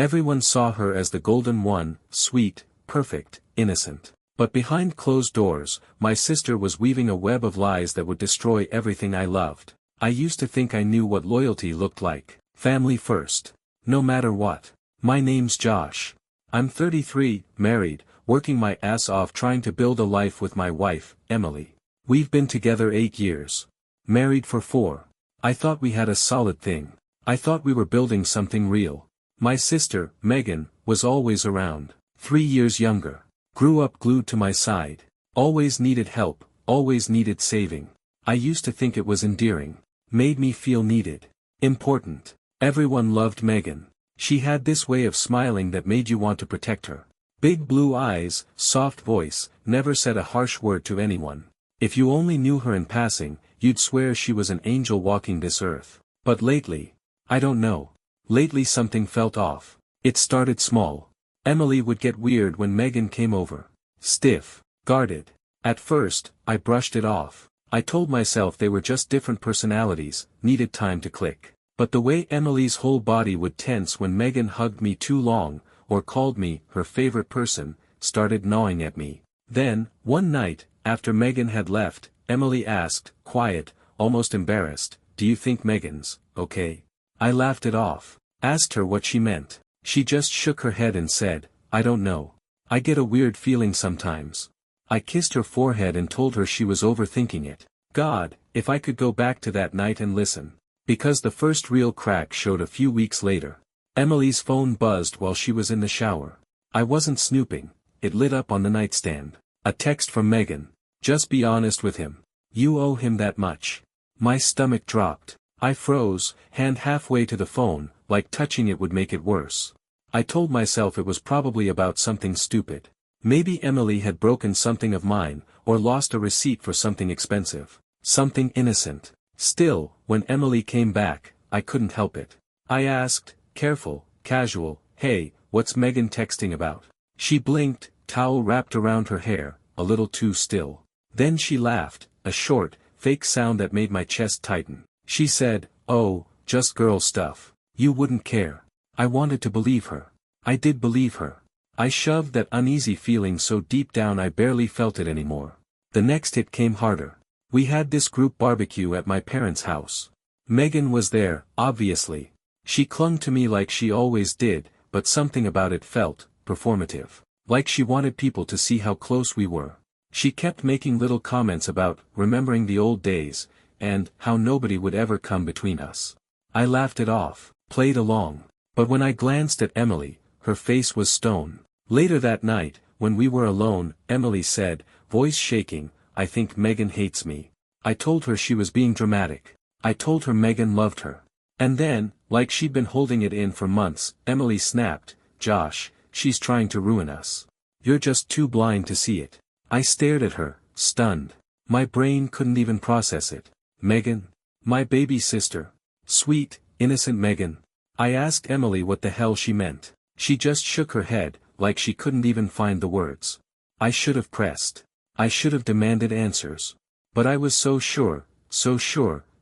Everyone saw her as the golden one, sweet, perfect, innocent. But behind closed doors, my sister was weaving a web of lies that would destroy everything I loved. I used to think I knew what loyalty looked like. Family first. No matter what. My name's Josh. I'm 33, married, working my ass off trying to build a life with my wife, Emily. We've been together 8 years. Married for 4. I thought we had a solid thing. I thought we were building something real. My sister, Megan, was always around. 3 years younger. Grew up glued to my side. Always needed help, always needed saving. I used to think it was endearing. Made me feel needed. Important. Everyone loved Megan. She had this way of smiling that made you want to protect her. Big blue eyes, soft voice, never said a harsh word to anyone. If you only knew her in passing, you'd swear she was an angel walking this earth. But lately, I don't know. Lately something felt off. It started small. Emily would get weird when Megan came over. Stiff. Guarded. At first, I brushed it off. I told myself they were just different personalities, needed time to click. But the way Emily's whole body would tense when Megan hugged me too long, or called me her favorite person, started gnawing at me. Then, one night, after Megan had left, Emily asked, quiet, almost embarrassed, "Do you think Megan's okay?" I laughed it off. Asked her what she meant. She just shook her head and said, "I don't know. I get a weird feeling sometimes." I kissed her forehead and told her she was overthinking it. God, if I could go back to that night and listen. Because the first real crack showed a few weeks later. Emily's phone buzzed while she was in the shower. I wasn't snooping. It lit up on the nightstand. A text from Megan. "Just be honest with him. You owe him that much." My stomach dropped. I froze, hand halfway to the phone, like touching it would make it worse. I told myself it was probably about something stupid. Maybe Emily had broken something of mine, or lost a receipt for something expensive. Something innocent. Still, when Emily came back, I couldn't help it. I asked, careful, casual, "Hey, what's Megan texting about?" She blinked, towel wrapped around her hair, a little too still. Then she laughed, a short, fake sound that made my chest tighten. She said, "Oh, just girl stuff. You wouldn't care." I wanted to believe her. I did believe her. I shoved that uneasy feeling so deep down I barely felt it anymore. The next hit came harder. We had this group barbecue at my parents' house. Megan was there, obviously. She clung to me like she always did, but something about it felt performative. Like she wanted people to see how close we were. She kept making little comments about remembering the old days, and how nobody would ever come between us. I laughed it off, played along. But when I glanced at Emily, her face was stone. Later that night, when we were alone, Emily said, voice shaking, "I think Megan hates me." I told her she was being dramatic. I told her Megan loved her. And then, like she'd been holding it in for months, Emily snapped, "Josh, she's trying to ruin us. You're just too blind to see it." I stared at her, stunned. My brain couldn't even process it. Megan? My baby sister. Sweet, innocent Megan. I asked Emily what the hell she meant. She just shook her head, like she couldn't even find the words. I should have pressed. I should have demanded answers. But I was so sure,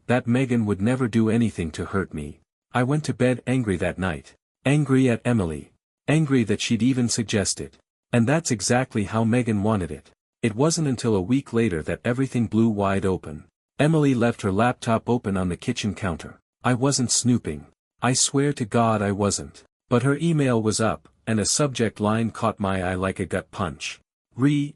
that Megan would never do anything to hurt me. I went to bed angry that night. Angry at Emily. Angry that she'd even suggested. And that's exactly how Megan wanted it. It wasn't until a week later that everything blew wide open. Emily left her laptop open on the kitchen counter. I wasn't snooping. I swear to God I wasn't. But her email was up, and a subject line caught my eye like a gut punch.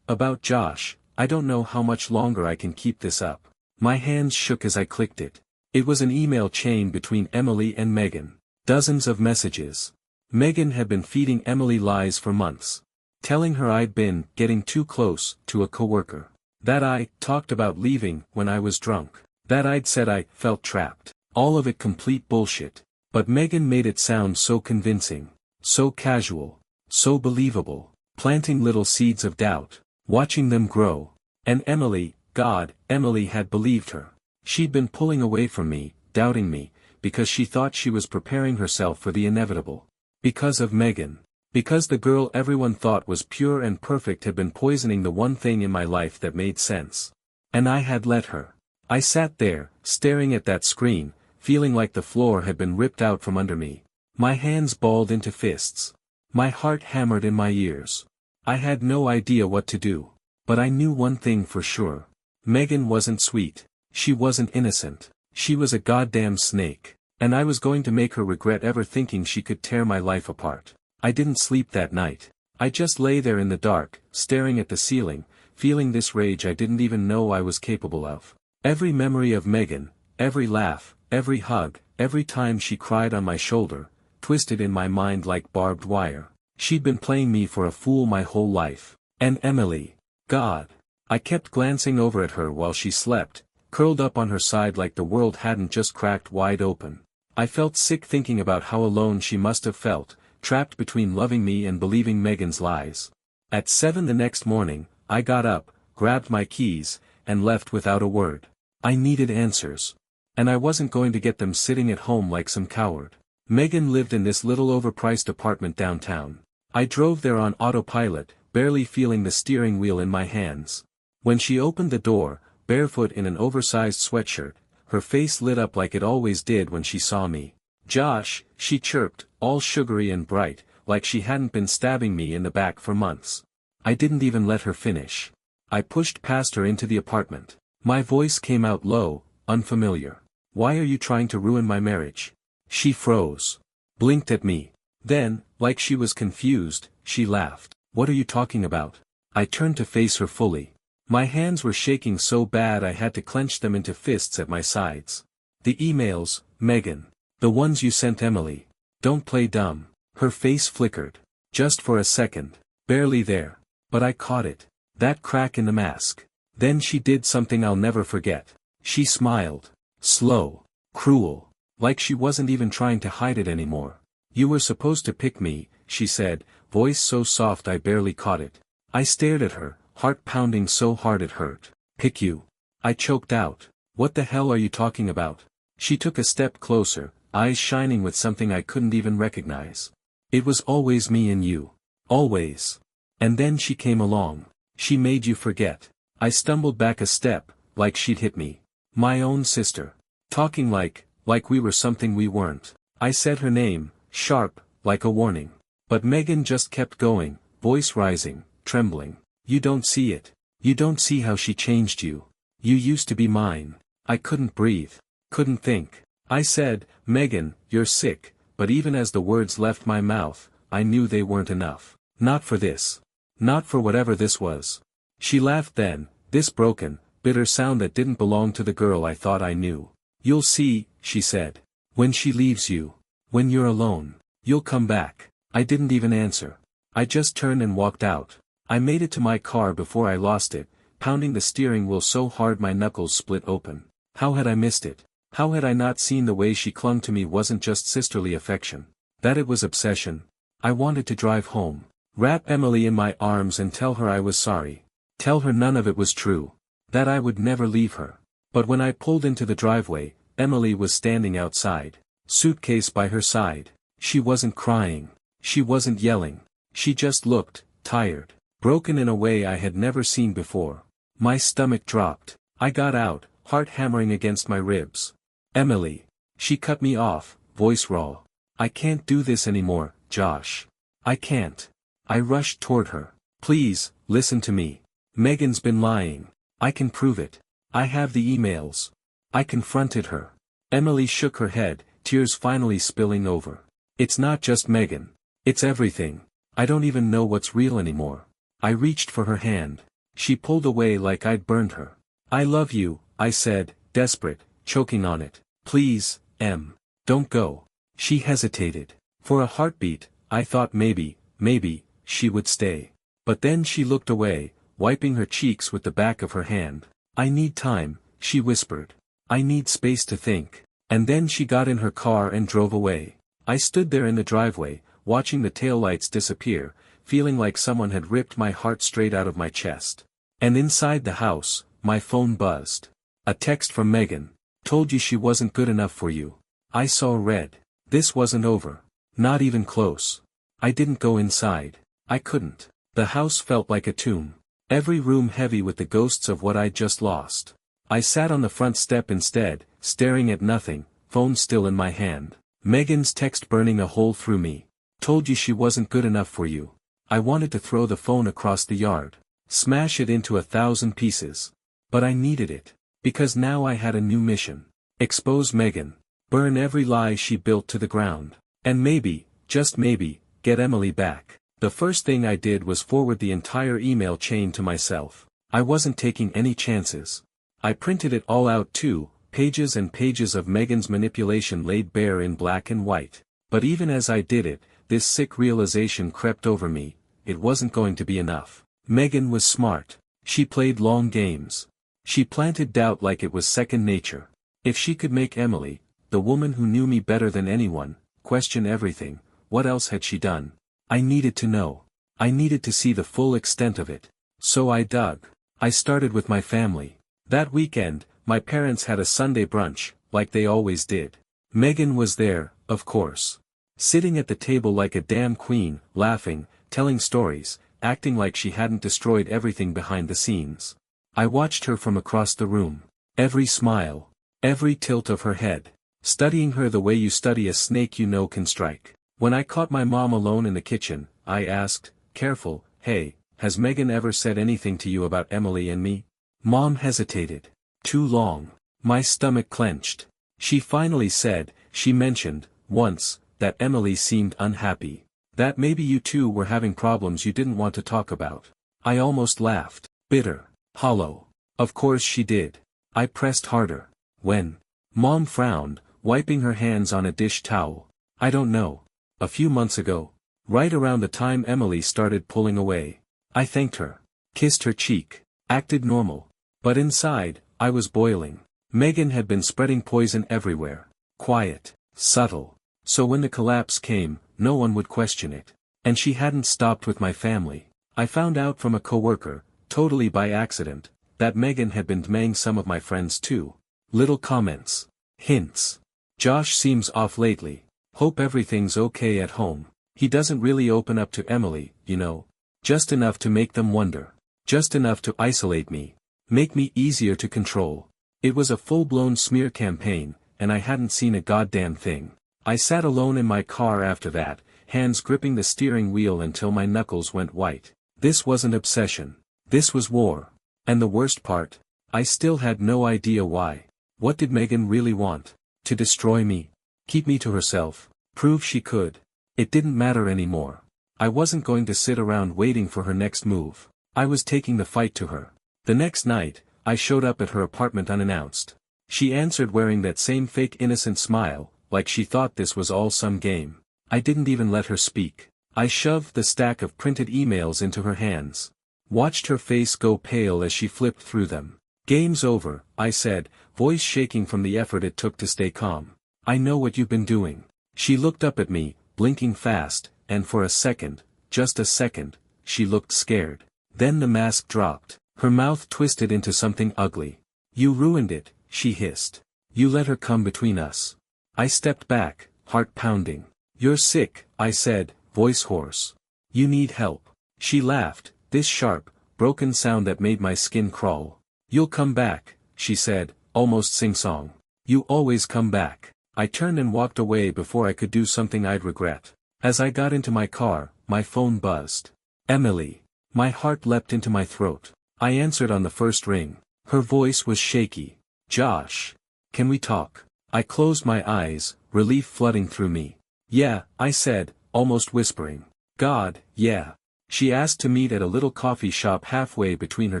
About Josh, I don't know how much longer I can keep this up. My hands shook as I clicked it. It was an email chain between Emily and Megan. Dozens of messages. Megan had been feeding Emily lies for months. Telling her I'd been getting too close to a coworker. That I talked about leaving when I was drunk. That I'd said I felt trapped. All of it complete bullshit. But Megan made it sound so convincing. So casual. So believable. Planting little seeds of doubt. Watching them grow. And Emily, God, Emily had believed her. She'd been pulling away from me, doubting me, because she thought she was preparing herself for the inevitable. Because of Megan. Because the girl everyone thought was pure and perfect had been poisoning the one thing in my life that made sense. And I had let her. I sat there, staring at that screen, feeling like the floor had been ripped out from under me. My hands balled into fists. My heart hammered in my ears. I had no idea what to do. But I knew one thing for sure. Megan wasn't sweet. She wasn't innocent. She was a goddamn snake. And I was going to make her regret ever thinking she could tear my life apart. I didn't sleep that night. I just lay there in the dark, staring at the ceiling, feeling this rage I didn't even know I was capable of. Every memory of Megan, every laugh, every hug, every time she cried on my shoulder, twisted in my mind like barbed wire. She'd been playing me for a fool my whole life. And Emily. God. I kept glancing over at her while she slept, curled up on her side like the world hadn't just cracked wide open. I felt sick thinking about how alone she must have felt, trapped between loving me and believing Megan's lies. At 7 the next morning, I got up, grabbed my keys, and left without a word. I needed answers. And I wasn't going to get them sitting at home like some coward. Megan lived in this little overpriced apartment downtown. I drove there on autopilot, barely feeling the steering wheel in my hands. When she opened the door, barefoot in an oversized sweatshirt, her face lit up like it always did when she saw me. "Josh," she chirped, all sugary and bright, like she hadn't been stabbing me in the back for months. I didn't even let her finish. I pushed past her into the apartment. My voice came out low, unfamiliar. "Why are you trying to ruin my marriage?" She froze. Blinked at me. Then, like she was confused, she laughed. "What are you talking about?" I turned to face her fully. My hands were shaking so bad I had to clench them into fists at my sides. "The emails, Megan. The ones you sent Emily. Don't play dumb." Her face flickered. Just for a second. Barely there. But I caught it. That crack in the mask. Then she did something I'll never forget. She smiled. Slow. Cruel. Like she wasn't even trying to hide it anymore. "You were supposed to pick me," she said, voice so soft I barely caught it. I stared at her, heart pounding so hard it hurt. "Pick you?" I choked out. "What the hell are you talking about?" She took a step closer, eyes shining with something I couldn't even recognize. "It was always me and you. Always. And then she came along. She made you forget." I stumbled back a step, like she'd hit me. My own sister. Talking like we were something we weren't. I said her name, sharp, like a warning. But Megan just kept going, voice rising, trembling. "You don't see it. You don't see how she changed you. You used to be mine." I couldn't breathe. Couldn't think. I said, "Megan, you're sick," but even as the words left my mouth, I knew they weren't enough. Not for this. Not for whatever this was. She laughed then, this broken, bitter sound that didn't belong to the girl I thought I knew. "You'll see," she said. "When she leaves you. When you're alone. You'll come back." I didn't even answer. I just turned and walked out. I made it to my car before I lost it, pounding the steering wheel so hard my knuckles split open. How had I missed it? How had I not seen the way she clung to me wasn't just sisterly affection? That it was obsession. I wanted to drive home. Wrap Emily in my arms and tell her I was sorry. Tell her none of it was true. That I would never leave her. But when I pulled into the driveway, Emily was standing outside. Suitcase by her side. She wasn't crying. She wasn't yelling. She just looked, tired. Broken in a way I had never seen before. My stomach dropped. I got out, heart hammering against my ribs. "Emily." She cut me off, voice raw. "I can't do this anymore, Josh. I can't." I rushed toward her. "Please, listen to me. Megan's been lying. I can prove it. I have the emails." I confronted her. Emily shook her head, tears finally spilling over. "It's not just Megan. It's everything. I don't even know what's real anymore." I reached for her hand. She pulled away like I'd burned her. "I love you," I said, desperate, choking on it. "Please, Em. Don't go." She hesitated. For a heartbeat, I thought maybe, she would stay. But then she looked away, wiping her cheeks with the back of her hand. "I need time," she whispered. "I need space to think." And then she got in her car and drove away. I stood there in the driveway, watching the taillights disappear, feeling like someone had ripped my heart straight out of my chest. And inside the house, my phone buzzed. A text from Megan. "Told you she wasn't good enough for you." I saw red. This wasn't over. Not even close. I didn't go inside. I couldn't. The house felt like a tomb. Every room heavy with the ghosts of what I'd just lost. I sat on the front step instead, staring at nothing, phone still in my hand. Megan's text burning a hole through me. Told you she wasn't good enough for you. I wanted to throw the phone across the yard. Smash it into 1,000 pieces. But I needed it. Because now I had a new mission. Expose Megan. Burn every lie she built to the ground. And maybe, just maybe, get Emily back. The first thing I did was forward the entire email chain to myself. I wasn't taking any chances. I printed it all out too, pages and pages of Megan's manipulation laid bare in black and white. But even as I did it, this sick realization crept over me, it wasn't going to be enough. Megan was smart. She played long games. She planted doubt like it was second nature. If she could make Emily, the woman who knew me better than anyone, question everything, what else had she done? I needed to know. I needed to see the full extent of it. So I dug. I started with my family. That weekend, my parents had a Sunday brunch, like they always did. Megan was there, of course. Sitting at the table like a damn queen, laughing, telling stories, acting like she hadn't destroyed everything behind the scenes. I watched her from across the room. Every smile. Every tilt of her head. Studying her the way you study a snake you know can strike. When I caught my mom alone in the kitchen, I asked, careful, hey, has Megan ever said anything to you about Emily and me? Mom hesitated. Too long. My stomach clenched. She finally said, she mentioned, once, that Emily seemed unhappy. That maybe you two were having problems you didn't want to talk about. I almost laughed. Bitter. Hollow. Of course she did. I pressed harder. When? Mom frowned, wiping her hands on a dish towel. I don't know. A few months ago. Right around the time Emily started pulling away. I thanked her. Kissed her cheek. Acted normal. But inside, I was boiling. Megan had been spreading poison everywhere. Quiet. Subtle. So when the collapse came, no one would question it. And she hadn't stopped with my family. I found out from a coworker, totally by accident, that Megan had been dmang some of my friends too. Little comments. Hints. Josh seems off lately. Hope everything's okay at home. He doesn't really open up to Emily, you know. Just enough to make them wonder. Just enough to isolate me. Make me easier to control. It was a full-blown smear campaign, and I hadn't seen a goddamn thing. I sat alone in my car after that, hands gripping the steering wheel until my knuckles went white. This wasn't obsession. This was war. And the worst part? I still had no idea why. What did Megan really want? To destroy me? Keep me to herself? Prove she could? It didn't matter anymore. I wasn't going to sit around waiting for her next move. I was taking the fight to her. The next night, I showed up at her apartment unannounced. She answered wearing that same fake innocent smile, like she thought this was all some game. I didn't even let her speak. I shoved the stack of printed emails into her hands. Watched her face go pale as she flipped through them. Game's over, I said, voice shaking from the effort it took to stay calm. I know what you've been doing. She looked up at me, blinking fast, and for a second, just a second, she looked scared. Then the mask dropped. Her mouth twisted into something ugly. You ruined it, she hissed. You let her come between us. I stepped back, heart pounding. You're sick, I said, voice hoarse. You need help. She laughed, this sharp, broken sound that made my skin crawl. You'll come back, she said, almost sing-song. You always come back. I turned and walked away before I could do something I'd regret. As I got into my car, my phone buzzed. Emily. My heart leapt into my throat. I answered on the first ring. Her voice was shaky. Josh. Can we talk? I closed my eyes, relief flooding through me. Yeah, I said, almost whispering. God, yeah. She asked to meet at a little coffee shop halfway between her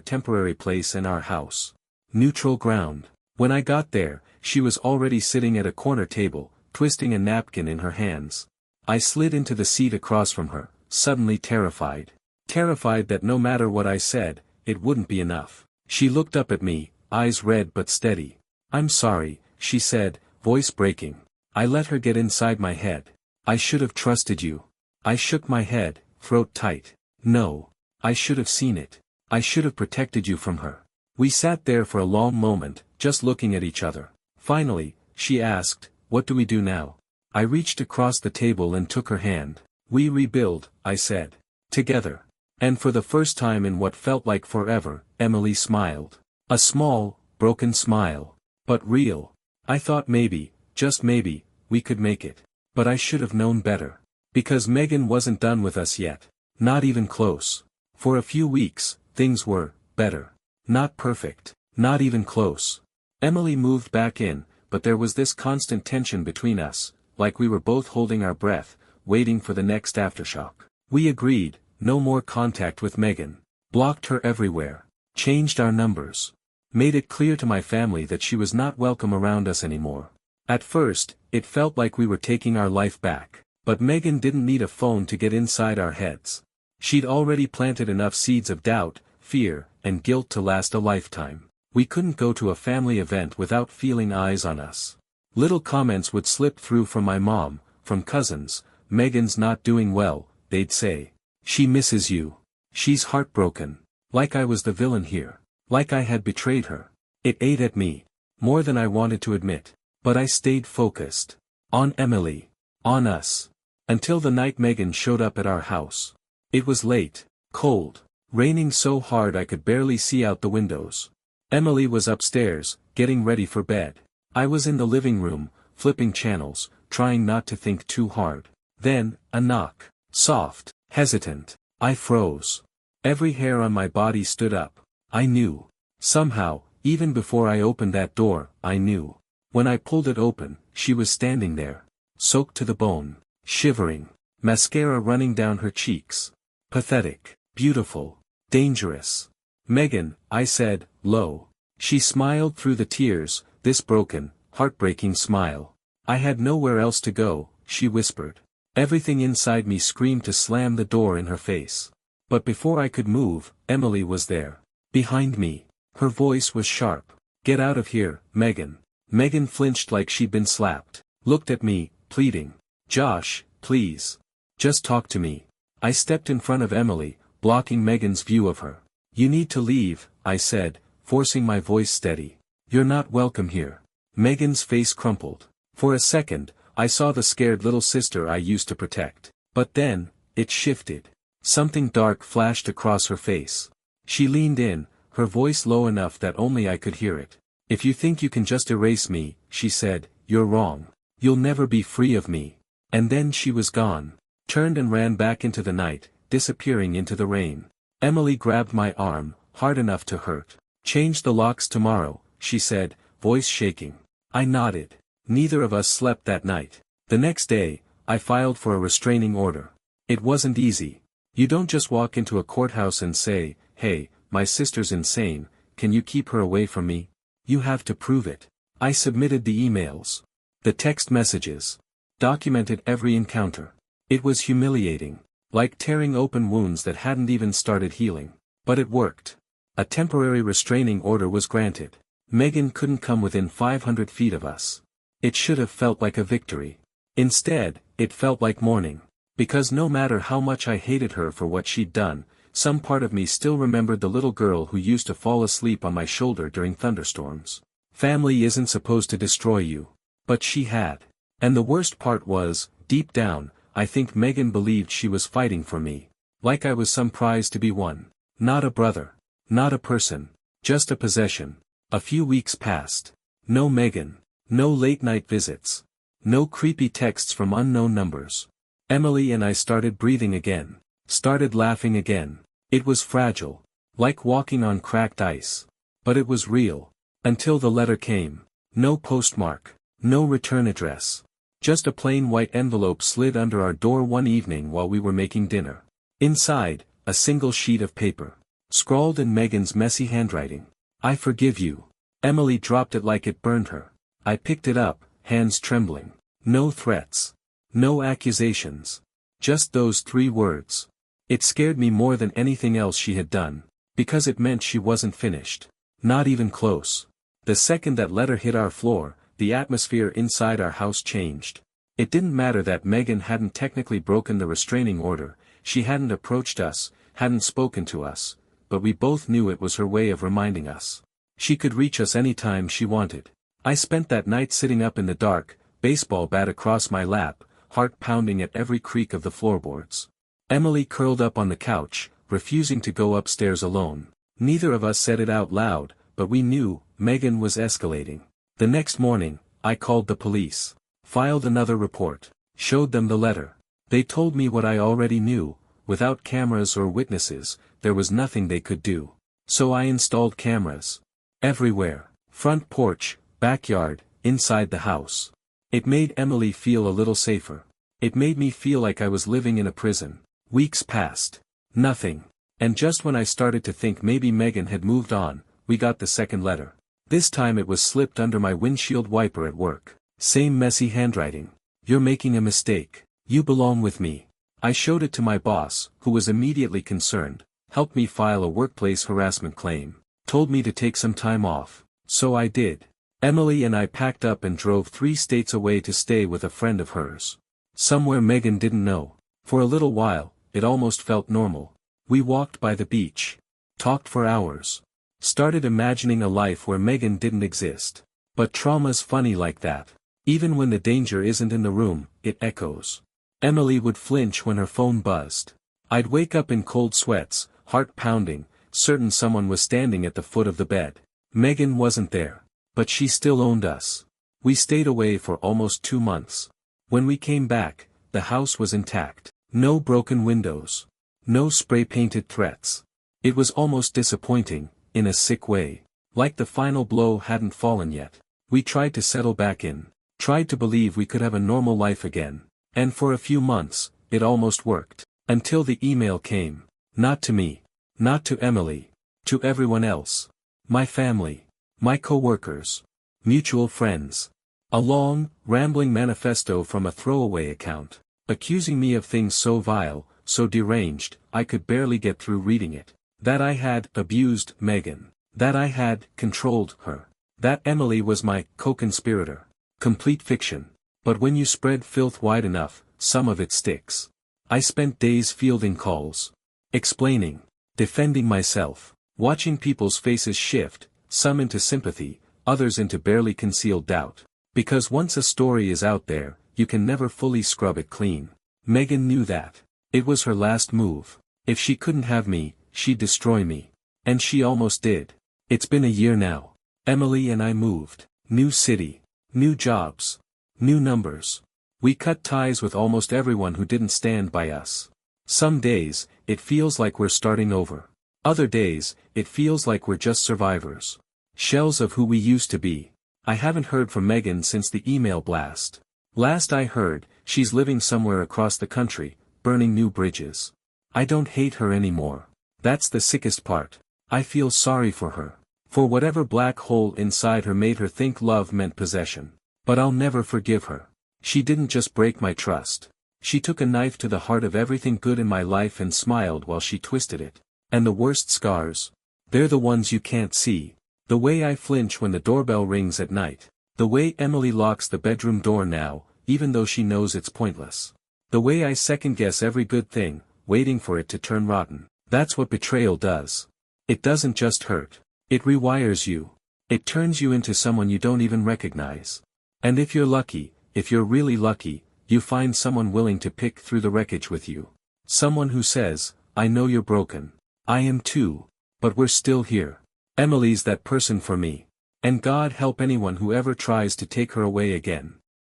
temporary place and our house. Neutral ground. When I got there, she was already sitting at a corner table, twisting a napkin in her hands. I slid into the seat across from her, suddenly terrified. Terrified that no matter what I said, it wouldn't be enough. She looked up at me, eyes red but steady. I'm sorry, she said, voice breaking. I let her get inside my head. I should have trusted you. I shook my head, throat tight. No. I should have seen it. I should have protected you from her. We sat there for a long moment, just looking at each other. Finally, she asked, what do we do now? I reached across the table and took her hand. We rebuild, I said. Together. And for the first time in what felt like forever, Emily smiled. A small, broken smile. But real. I thought maybe, just maybe, we could make it. But I should have known better. Because Megan wasn't done with us yet. Not even close. For a few weeks, things were better. Not perfect. Not even close. Emily moved back in, but there was this constant tension between us, like we were both holding our breath, waiting for the next aftershock. We agreed, no more contact with Megan. Blocked her everywhere. Changed our numbers. Made it clear to my family that she was not welcome around us anymore. At first, it felt like we were taking our life back. But Megan didn't need a phone to get inside our heads. She'd already planted enough seeds of doubt, fear, and guilt to last a lifetime. We couldn't go to a family event without feeling eyes on us. Little comments would slip through from my mom, from cousins. Megan's not doing well, they'd say. She misses you. She's heartbroken. Like I was the villain here. Like I had betrayed her. It ate at me. More than I wanted to admit. But I stayed focused. On Emily. On us. Until the night Megan showed up at our house. It was late, cold, raining so hard I could barely see out the windows. Emily was upstairs, getting ready for bed. I was in the living room, flipping channels, trying not to think too hard. Then, a knock. Soft, hesitant. I froze. Every hair on my body stood up. I knew. Somehow, even before I opened that door, I knew. When I pulled it open, she was standing there. Soaked to the bone. Shivering. Mascara running down her cheeks. Pathetic. Beautiful. Dangerous. Megan, I said, low. She smiled through the tears, this broken, heartbreaking smile. I had nowhere else to go, she whispered. Everything inside me screamed to slam the door in her face. But before I could move, Emily was there. Behind me. Her voice was sharp. Get out of here, Megan. Megan flinched like she'd been slapped. Looked at me, pleading. Josh, please. Just talk to me. I stepped in front of Emily, blocking Megan's view of her. You need to leave, I said, forcing my voice steady. You're not welcome here. Megan's face crumpled. For a second, I saw the scared little sister I used to protect. But then, it shifted. Something dark flashed across her face. She leaned in, her voice low enough that only I could hear it. If you think you can just erase me, she said, you're wrong. You'll never be free of me. And then she was gone. Turned and ran back into the night, disappearing into the rain. Emily grabbed my arm, hard enough to hurt. Change the locks tomorrow, she said, voice shaking. I nodded. Neither of us slept that night. The next day, I filed for a restraining order. It wasn't easy. You don't just walk into a courthouse and say, hey, my sister's insane, can you keep her away from me? You have to prove it. I submitted the emails. The text messages. Documented every encounter. It was humiliating. Like tearing open wounds that hadn't even started healing. But it worked. A temporary restraining order was granted. Megan couldn't come within 500 feet of us. It should have felt like a victory. Instead, it felt like mourning. Because no matter how much I hated her for what she'd done, some part of me still remembered the little girl who used to fall asleep on my shoulder during thunderstorms. Family isn't supposed to destroy you. But she had. And the worst part was, deep down, I think Megan believed she was fighting for me. Like I was some prize to be won. Not a brother. Not a person. Just a possession. A few weeks passed. No Megan. No late-night visits. No creepy texts from unknown numbers. Emily and I started breathing again. Started laughing again. It was fragile. Like walking on cracked ice. But it was real. Until the letter came. No postmark. No return address. Just a plain white envelope slid under our door one evening while we were making dinner. Inside, a single sheet of paper. Scrawled in Megan's messy handwriting. I forgive you. Emily dropped it like it burned her. I picked it up, hands trembling. No threats. No accusations. Just those 3 words. It scared me more than anything else she had done. Because it meant she wasn't finished. Not even close. The second that letter hit our floor, the atmosphere inside our house changed. It didn't matter that Megan hadn't technically broken the restraining order, she hadn't approached us, hadn't spoken to us, but we both knew it was her way of reminding us. She could reach us anytime she wanted. I spent that night sitting up in the dark, baseball bat across my lap, heart pounding at every creak of the floorboards. Emily curled up on the couch, refusing to go upstairs alone. Neither of us said it out loud, but we knew, Megan was escalating. The next morning, I called the police. Filed another report. showed them the letter. They told me what I already knew: without cameras or witnesses, there was nothing they could do. So I installed cameras. Everywhere. Front porch, backyard, inside the house. It made Emily feel a little safer. It made me feel like I was living in a prison. Weeks passed. Nothing. And just when I started to think maybe Megan had moved on, we got the second letter. This time it was slipped under my windshield wiper at work. Same messy handwriting. "You're making a mistake. You belong with me." I showed it to my boss, who was immediately concerned, helped me file a workplace harassment claim, told me to take some time off. So I did. Emily and I packed up and drove 3 states away to stay with a friend of hers. Somewhere Megan didn't know. For a little while, it almost felt normal. We walked by the beach. Talked for hours. Started imagining a life where Megan didn't exist. But trauma's funny like that. Even when the danger isn't in the room, it echoes. Emily would flinch when her phone buzzed. I'd wake up in cold sweats, heart pounding, certain someone was standing at the foot of the bed. Megan wasn't there. But she still owned us. We stayed away for almost 2 months. When we came back, the house was intact. No broken windows. No spray-painted threats. It was almost disappointing, in a sick way. Like the final blow hadn't fallen yet. We tried to settle back in. Tried to believe we could have a normal life again. And for a few months, it almost worked. Until the email came. Not to me. Not to Emily. To everyone else. My family. My co-workers. Mutual friends. A long, rambling manifesto from a throwaway account. Accusing me of things so vile, so deranged, I could barely get through reading it. That I had abused Megan. That I had controlled her. That Emily was my co-conspirator. Complete fiction. But when you spread filth wide enough, some of it sticks. I spent days fielding calls. Explaining. Defending myself. Watching people's faces shift, some into sympathy, others into barely concealed doubt. Because once a story is out there, you can never fully scrub it clean. Megan knew that. It was her last move. If she couldn't have me, she'd destroy me. And she almost did. It's been a year now. Emily and I moved. New city. New jobs. New numbers. We cut ties with almost everyone who didn't stand by us. Some days, it feels like we're starting over. Other days, it feels like we're just survivors. Shells of who we used to be. I haven't heard from Megan since the email blast. Last I heard, she's living somewhere across the country, burning new bridges. I don't hate her anymore. That's the sickest part. I feel sorry for her. For whatever black hole inside her made her think love meant possession. But I'll never forgive her. She didn't just break my trust. She took a knife to the heart of everything good in my life and smiled while she twisted it. And the worst scars? They're the ones you can't see. The way I flinch when the doorbell rings at night. The way Emily locks the bedroom door now, even though she knows it's pointless. The way I second-guess every good thing, waiting for it to turn rotten. That's what betrayal does. It doesn't just hurt. It rewires you. It turns you into someone you don't even recognize. And if you're lucky, if you're really lucky, you find someone willing to pick through the wreckage with you. Someone who says, I know you're broken. I am too. But we're still here. Emily's that person for me. And God help anyone who ever tries to take her away again.